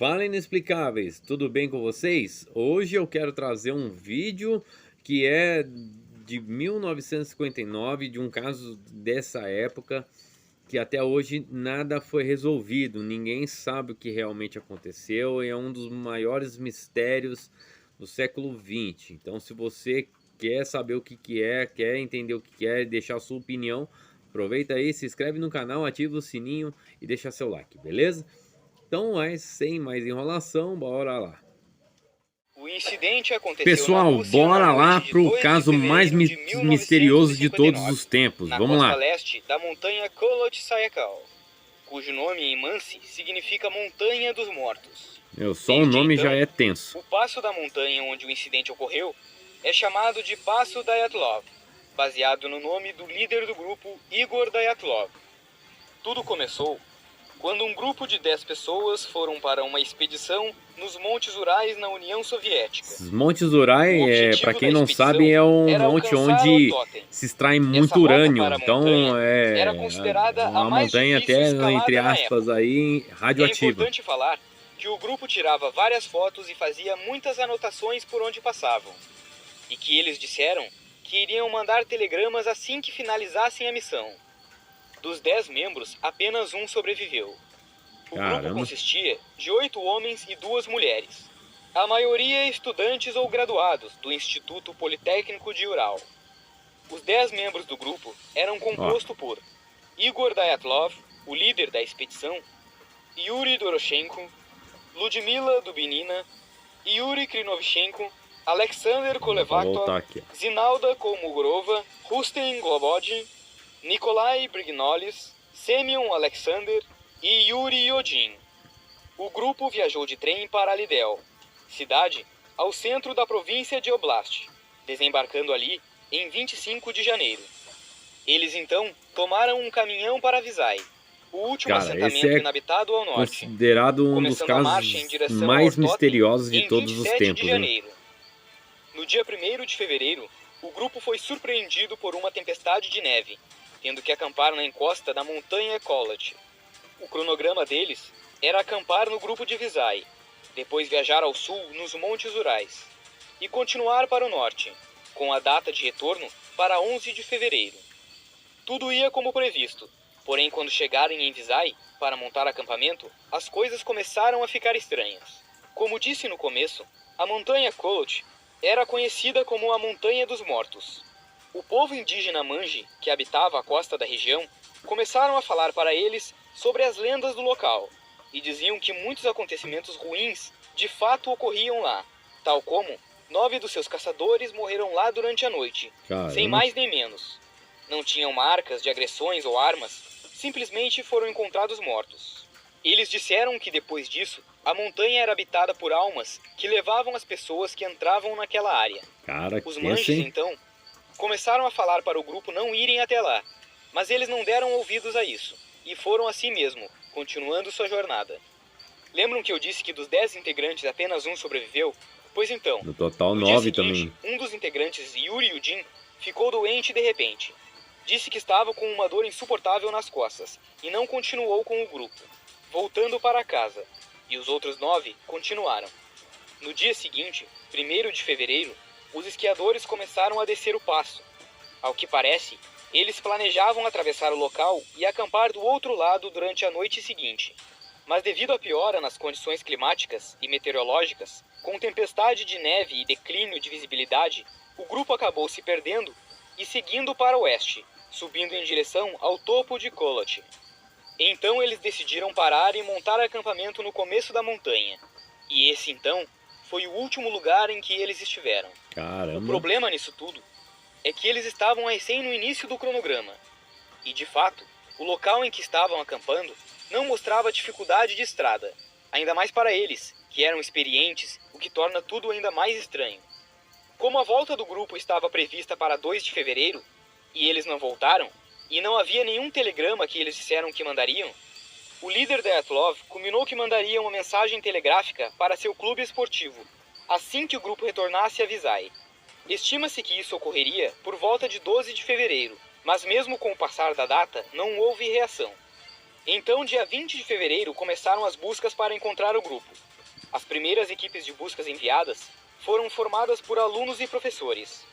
Fala inexplicáveis, tudo bem com vocês? Hoje eu quero trazer um vídeo que é de 1959, de um caso dessa época, que até hoje nada foi resolvido, ninguém sabe o que realmente aconteceu e é um dos maiores mistérios do século XX. Então, se você quer saber o que que é, quer entender o que que é e deixar a sua opinião, aproveita aí, se inscreve no canal, ativa o sininho e deixa seu like, beleza? Então, mas sem mais enrolação, bora lá. O incidente aconteceu na Pessoal, Rússia na bora lá noite de pro 2 de caso mais fevereiro de misterioso de todos 1959, os tempos. na Vamos costa lá. leste da montanha Koloch-Sayakal, cujo nome em Mansi significa Montanha dos Mortos. Só o nome então, já é tenso. O passo da montanha onde o incidente ocorreu é chamado de Passo Dyatlov, baseado no nome do líder do grupo, Igor Dyatlov. Tudo começou quando um grupo de 10 pessoas foram para uma expedição nos Montes Urais na União Soviética. Os Montes Urais, para quem não sabe, é um monte onde se extrai muito urânio. Então era considerada uma a mais montanha difícil até, entre escalada na aspas, época. aí, É radioativa. importante falar que o grupo tirava várias fotos e fazia muitas anotações por onde passavam. E que eles disseram que iriam mandar telegramas assim que finalizassem a missão. Dos 10 membros, apenas um sobreviveu. O grupo consistia de 8 homens e 2 mulheres. A maioria estudantes ou graduados do Instituto Politécnico de Ural. Os 10 membros do grupo eram compostos por Igor Dyatlov, o líder da expedição, Yuri Doroshenko, Ludmila Dubinina, Yuri Krinovchenko, Alexander Kolevatov, Zinalda Kolmogorova, Rustem Globodin, Nikolai Brignolis, Semyon Alexander e Yuri Yodin. O grupo viajou de trem para Lidel, cidade ao centro da província de Oblast, desembarcando ali em 25 de janeiro. Eles então tomaram um caminhão para Visay, o último assentamento inabitado ao norte, considerado um dos casos mais misteriosos de todos os tempos. No dia 1º de fevereiro, o grupo foi surpreendido por uma tempestade de neve, tendo que acampar na encosta da montanha Koloch. O cronograma deles era acampar no grupo de Visay, depois viajar ao sul nos Montes Urais e continuar para o norte, com a data de retorno para 11 de fevereiro. Tudo ia como previsto, porém quando chegarem em Visay para montar acampamento, as coisas começaram a ficar estranhas. Como disse no começo, a montanha Koloch era conhecida como a Montanha dos Mortos. O povo indígena Manji, que habitava a costa da região, começaram a falar para eles sobre as lendas do local, e diziam que muitos acontecimentos ruins de fato ocorriam lá, tal como 9 dos seus caçadores morreram lá durante a noite, sem mais nem menos. Não tinham marcas de agressões ou armas, simplesmente foram encontrados mortos. Eles disseram que depois disso, a montanha era habitada por almas que levavam as pessoas que entravam naquela área. Os Manjis, então, começaram a falar para o grupo não irem até lá, mas eles não deram ouvidos a isso, e foram assim mesmo, continuando sua jornada. Lembram que eu disse que dos 10 integrantes apenas um sobreviveu? Pois então, no total no 9 dia seguinte, também. Um dos integrantes, Yuri Yudin, ficou doente de repente. Disse que estava com uma dor insuportável nas costas, e não continuou com o grupo, voltando para casa, e os outros 9 continuaram. No dia seguinte, 1º de fevereiro, os esquiadores começaram a descer o passo. Ao que parece, eles planejavam atravessar o local e acampar do outro lado durante a noite seguinte. Mas devido à piora nas condições climáticas e meteorológicas, com tempestade de neve e declínio de visibilidade, o grupo acabou se perdendo e seguindo para o oeste, subindo em direção ao topo de Koloch. Então eles decidiram parar e montar acampamento no começo da montanha. E esse então foi o último lugar em que eles estiveram. O problema nisso tudo é que eles estavam recém no início do cronograma. E de fato, o local em que estavam acampando não mostrava dificuldade de estrada, ainda mais para eles, que eram experientes, o que torna tudo ainda mais estranho. Como a volta do grupo estava prevista para 2 de fevereiro, e eles não voltaram, e não havia nenhum telegrama que eles disseram que mandariam, o líder Dyatlov combinou que mandaria uma mensagem telegráfica para seu clube esportivo, assim que o grupo retornasse a Visay. Estima-se que isso ocorreria por volta de 12 de fevereiro, mas mesmo com o passar da data, não houve reação. Então, dia 20 de fevereiro, começaram as buscas para encontrar o grupo. As primeiras equipes de buscas enviadas foram formadas por alunos e professores.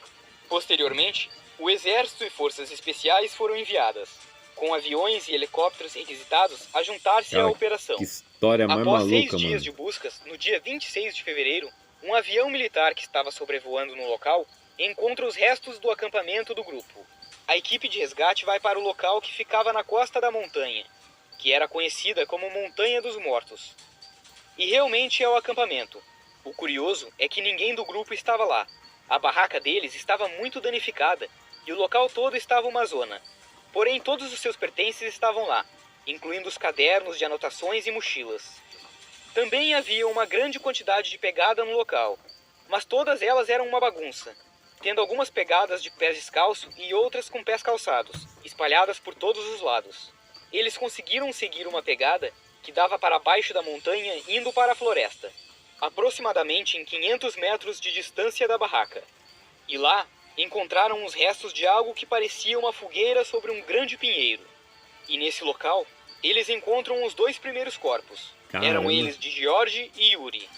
Posteriormente, o Exército e Forças Especiais foram enviadas, com aviões e helicópteros requisitados a juntar-se à Cara, operação. que história mais Após maluca, 6 dias mano. de buscas, no dia 26 de fevereiro, um avião militar que estava sobrevoando no local encontra os restos do acampamento do grupo. A equipe de resgate vai para o local que ficava na costa da montanha, que era conhecida como Montanha dos Mortos. E realmente é o acampamento. O curioso é que ninguém do grupo estava lá. A barraca deles estava muito danificada e o local todo estava uma zona. Porém, todos os seus pertences estavam lá, incluindo os cadernos de anotações e mochilas. Também havia uma grande quantidade de pegada no local, mas todas elas eram uma bagunça, tendo algumas pegadas de pés descalços e outras com pés calçados, espalhadas por todos os lados. Eles conseguiram seguir uma pegada que dava para baixo da montanha indo para a floresta, aproximadamente em 500 metros de distância da barraca. E lá encontraram os restos de algo que parecia uma fogueira sobre um grande pinheiro. E nesse local, eles encontram os 2 primeiros corpos. Caramba. Eram eles de George e Yuri.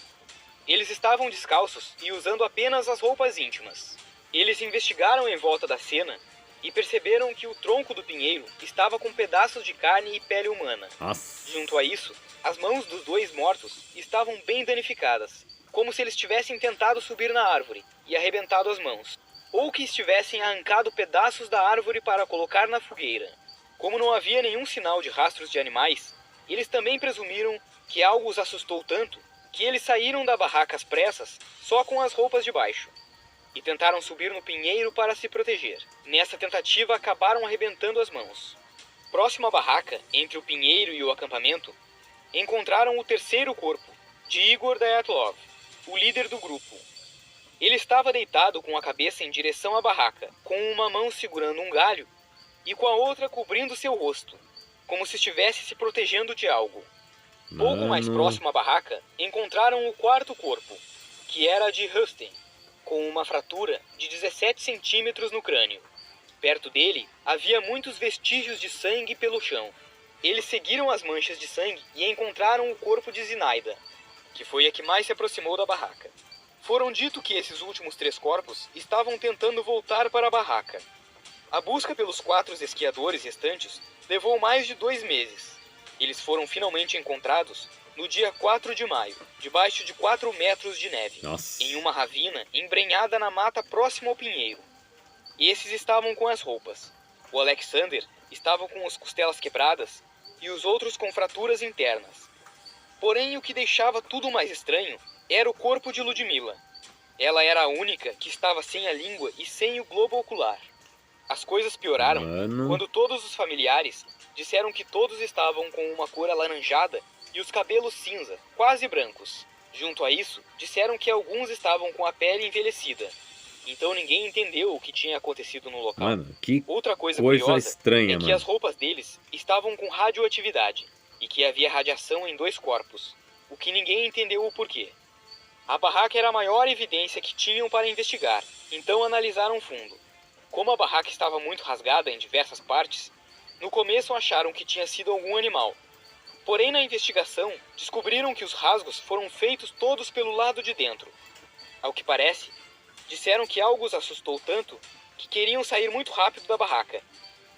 Eles estavam descalços e usando apenas as roupas íntimas. Eles investigaram em volta da cena e perceberam que o tronco do pinheiro estava com pedaços de carne e pele humana. Nossa. Junto a isso, as mãos dos 2 mortos estavam bem danificadas, como se eles tivessem tentado subir na árvore e arrebentado as mãos, ou que estivessem arrancado pedaços da árvore para colocar na fogueira. Como não havia nenhum sinal de rastros de animais, eles também presumiram que algo os assustou tanto que eles saíram da barraca às pressas só com as roupas de baixo e tentaram subir no pinheiro para se proteger. Nessa tentativa, acabaram arrebentando as mãos. Próximo à barraca, entre o pinheiro e o acampamento, encontraram o 3º corpo, de Igor Dyatlov, o líder do grupo. Ele estava deitado com a cabeça em direção à barraca, com uma mão segurando um galho e com a outra cobrindo seu rosto, como se estivesse se protegendo de algo. Pouco mais próximo à barraca, encontraram o 4º corpo, que era de Rustin, com uma fratura de 17 centímetros no crânio. Perto dele, havia muitos vestígios de sangue pelo chão. Eles seguiram as manchas de sangue e encontraram o corpo de Zinaida, que foi a que mais se aproximou da barraca. Foram dito que esses últimos 3 corpos estavam tentando voltar para a barraca. A busca pelos 4 esquiadores restantes levou mais de 2 meses. Eles foram finalmente encontrados no dia 4 de maio, debaixo de 4 metros de neve, Nossa. em uma ravina embrenhada na mata próxima ao pinheiro. Esses estavam com as roupas. O Alexander estava com as costelas quebradas e os outros com fraturas internas. Porém, o que deixava tudo mais estranho era o corpo de Ludmila. Ela era a única que estava sem a língua e sem o globo ocular. As coisas pioraram quando todos os familiares disseram que todos estavam com uma cor alaranjada e os cabelos cinza, quase brancos. Junto a isso, disseram que alguns estavam com a pele envelhecida. Então ninguém entendeu o que tinha acontecido no local. Mano, que Outra coisa coisa curiosa estranha, é que mano. as roupas deles estavam com radioatividade e que havia radiação em 2 corpos, o que ninguém entendeu o porquê. A barraca era a maior evidência que tinham para investigar, então analisaram fundo. Como a barraca estava muito rasgada em diversas partes, no começo acharam que tinha sido algum animal. Porém, na investigação, descobriram que os rasgos foram feitos todos pelo lado de dentro. Ao que parece, disseram que algo os assustou tanto que queriam sair muito rápido da barraca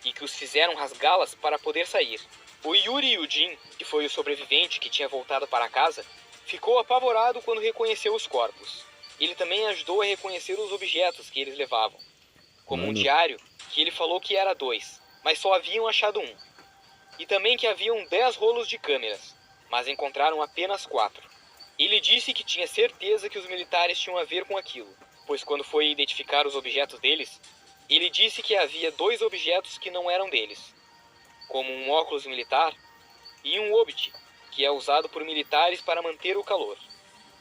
e que os fizeram rasgá-las para poder sair. O Yuri Yudin, que foi o sobrevivente que tinha voltado para casa, ficou apavorado quando reconheceu os corpos. Ele também ajudou a reconhecer os objetos que eles levavam, como um diário que ele falou que era 2, mas só haviam achado 1. E também que haviam 10 rolos de câmeras, mas encontraram apenas 4. Ele disse que tinha certeza que os militares tinham a ver com aquilo, pois quando foi identificar os objetos deles, ele disse que havia 2 objetos que não eram deles, como um óculos militar e um obit, que é usado por militares para manter o calor.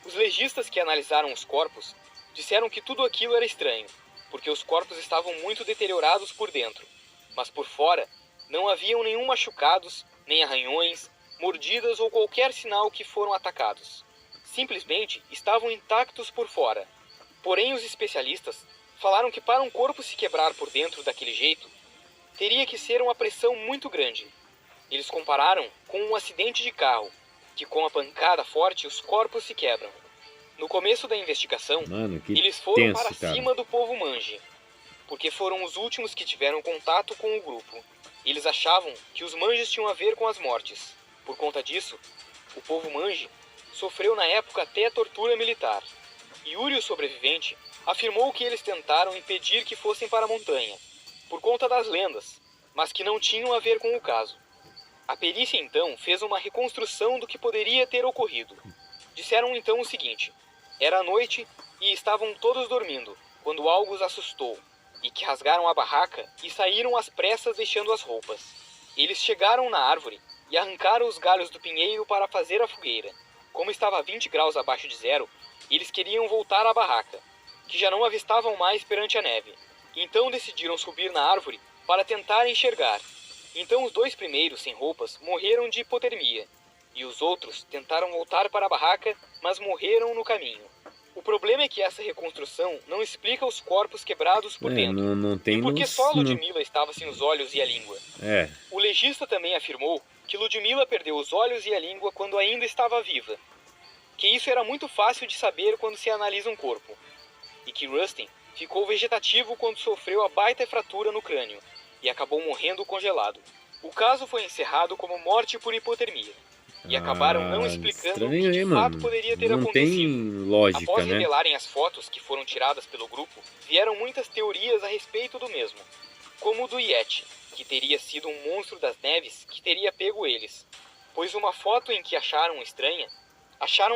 Os legistas que analisaram os corpos disseram que tudo aquilo era estranho, porque os corpos estavam muito deteriorados por dentro, mas por fora não haviam nenhum machucados, nem arranhões, mordidas ou qualquer sinal que foram atacados. Simplesmente estavam intactos por fora. Porém, os especialistas falaram que para um corpo se quebrar por dentro daquele jeito, teria que ser uma pressão muito grande. Eles compararam com um acidente de carro, que com a pancada forte os corpos se quebram. No começo da investigação, Mano, que eles foram tenso, para cara. cima do povo Manji, porque foram os últimos que tiveram contato com o grupo. Eles achavam que os Manjis tinham a ver com as mortes. Por conta disso, o povo Manji sofreu na época até tortura militar. Yuri, o sobrevivente, afirmou que eles tentaram impedir que fossem para a montanha, por conta das lendas, mas que não tinham a ver com o caso. A perícia então fez uma reconstrução do que poderia ter ocorrido. Disseram então o seguinte: era noite e estavam todos dormindo, quando algo os assustou, e que rasgaram a barraca e saíram às pressas deixando as roupas. Eles chegaram na árvore e arrancaram os galhos do pinheiro para fazer a fogueira. Como estava a 20 graus abaixo de zero, eles queriam voltar à barraca, que já não avistavam mais perante a neve. Então decidiram subir na árvore para tentar enxergar. Então os 2 primeiros, sem roupas, morreram de hipotermia, e os outros tentaram voltar para a barraca, mas morreram no caminho. O problema é que essa reconstrução não explica os corpos quebrados por dentro, não tem e porque só a não... Ludmilla estava sem os olhos e a língua. É. O legista também afirmou que Ludmilla perdeu os olhos e a língua quando ainda estava viva, que isso era muito fácil de saber quando se analisa um corpo, e que Rustin ficou vegetativo quando sofreu a baita fratura no crânio e acabou morrendo congelado. O caso foi encerrado como morte por hipotermia, e acabaram não explicando o que de fato poderia ter acontecido. Não tem lógica, Após né? revelarem as fotos que foram tiradas pelo grupo, vieram muitas teorias a respeito do mesmo, como o do Yeti, que teria sido um monstro das neves que teria pego eles, pois uma foto em que acharam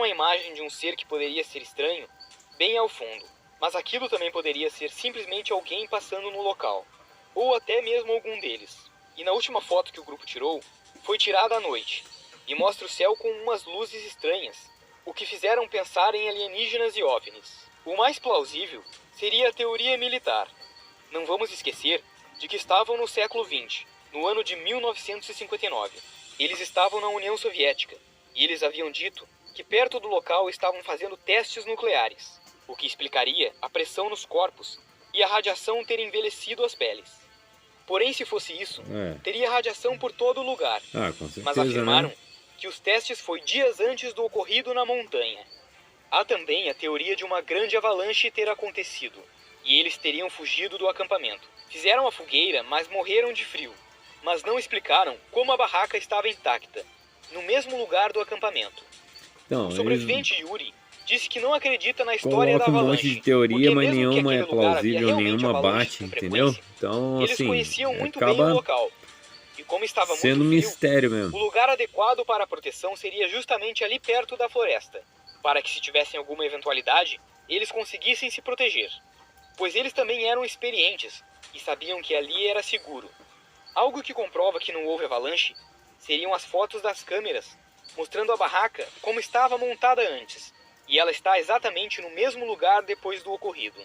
a imagem de um ser que poderia ser estranho bem ao fundo, mas aquilo também poderia ser simplesmente alguém passando no local, ou até mesmo algum deles. E na última foto que o grupo tirou, foi tirada à noite, e mostra o céu com umas luzes estranhas, o que fizeram pensar em alienígenas e OVNIs. O mais plausível seria a teoria militar. Não vamos esquecer de que estavam no século XX, no ano de 1959. Eles estavam na União Soviética, e eles haviam dito que perto do local estavam fazendo testes nucleares, o que explicaria a pressão nos corpos e a radiação ter envelhecido as peles. Porém, se fosse isso, teria radiação por todo o lugar. Com certeza, mas afirmaram, né? Que os testes foi dias antes do ocorrido na montanha. Há também a teoria de uma grande avalanche ter acontecido, e eles teriam fugido do acampamento. Fizeram a fogueira, mas morreram de frio, mas não explicaram como a barraca estava intacta, no mesmo lugar do acampamento. Então, O sobrevivente Yuri disse que não acredita na história da coloca um avalanche, monte de teoria, mas mesmo que nenhuma é aquele lugar havia plausível, realmente nenhuma avalanches bate, com entendeu? frequência, Então, eles assim, conheciam muito bem o acaba local. E como estava sendo muito frio, mistério o mesmo. lugar adequado para a proteção seria justamente ali perto da floresta, para que se tivessem alguma eventualidade, eles conseguissem se proteger. Pois eles também eram experientes e sabiam que ali era seguro. Algo que comprova que não houve avalanche seriam as fotos das câmeras, mostrando a barraca como estava montada antes, e ela está exatamente no mesmo lugar depois do ocorrido.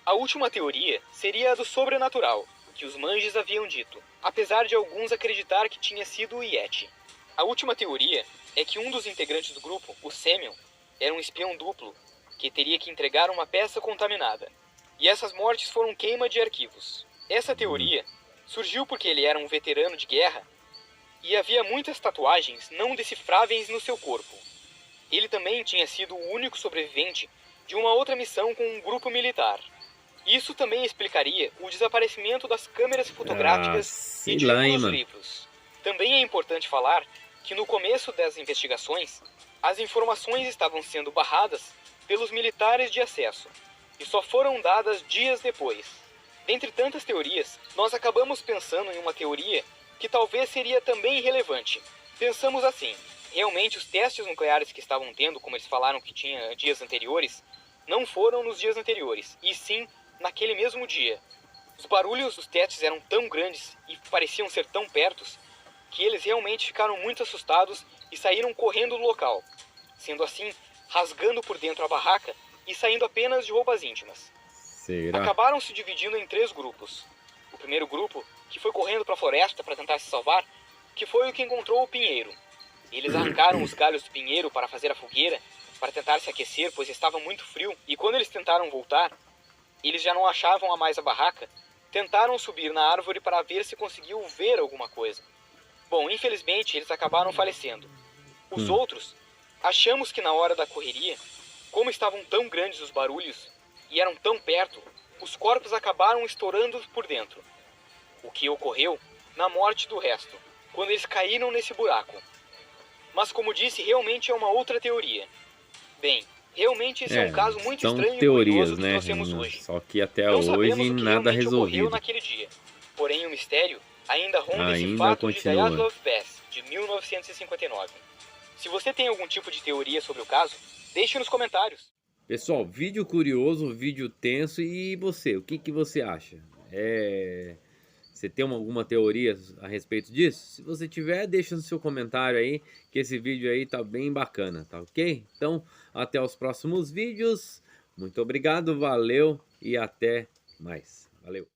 A última teoria seria a do sobrenatural, que os Manjis haviam dito, apesar de alguns acreditar que tinha sido o Yeti. A última teoria é que um dos integrantes do grupo, o Semyon, era um espião duplo, que teria que entregar uma peça contaminada. E essas mortes foram queima de arquivos. Essa teoria surgiu porque ele era um veterano de guerra e havia muitas tatuagens não decifráveis no seu corpo. Ele também tinha sido o único sobrevivente de uma outra missão com um grupo militar. Isso também explicaria o desaparecimento das câmeras fotográficas e de alguns livros. Também é importante falar que no começo das investigações, as informações estavam sendo barradas pelos militares de acesso e só foram dadas dias depois. Dentre tantas teorias, nós acabamos pensando em uma teoria que talvez seria também relevante. Pensamos assim: realmente os testes nucleares que estavam tendo, como eles falaram que tinha dias anteriores, não foram nos dias anteriores, e sim naquele mesmo dia. Os barulhos dos testes eram tão grandes e pareciam ser tão pertos que eles realmente ficaram muito assustados e saíram correndo do local, sendo assim, rasgando por dentro a barraca e saindo apenas de roupas íntimas. Acabaram se dividindo em 3 grupos. O primeiro grupo, que foi correndo para a floresta para tentar se salvar, que foi o que encontrou o pinheiro. Eles arrancaram os galhos do pinheiro para fazer a fogueira, para tentar se aquecer, pois estava muito frio, e quando eles tentaram voltar, eles já não achavam mais a barraca, tentaram subir na árvore para ver se conseguiam ver alguma coisa. Bom, infelizmente eles acabaram falecendo. Os outros, achamos que na hora da correria, como estavam tão grandes os barulhos e eram tão perto, os corpos acabaram estourando por dentro. O que ocorreu na morte do resto, quando eles caíram nesse buraco. Mas como disse, realmente é uma outra teoria. Bem, realmente esse é um caso muito estranho teorias, e curioso que trouxemos hoje. Só que até Não hoje sabemos o que nada realmente ocorreu resolvido. naquele dia. Porém, o mistério ainda ronda esse Ainda fato continua. de Dyatlov Pass, de 1959. Se você tem algum tipo de teoria sobre o caso, deixe nos comentários. Pessoal, vídeo curioso, vídeo tenso. E você, o que que você acha? Você tem alguma teoria a respeito disso? Se você tiver, deixa no seu comentário aí, que esse vídeo aí tá bem bacana, tá ok? Então, até os próximos vídeos. Muito obrigado, valeu e até mais. Valeu!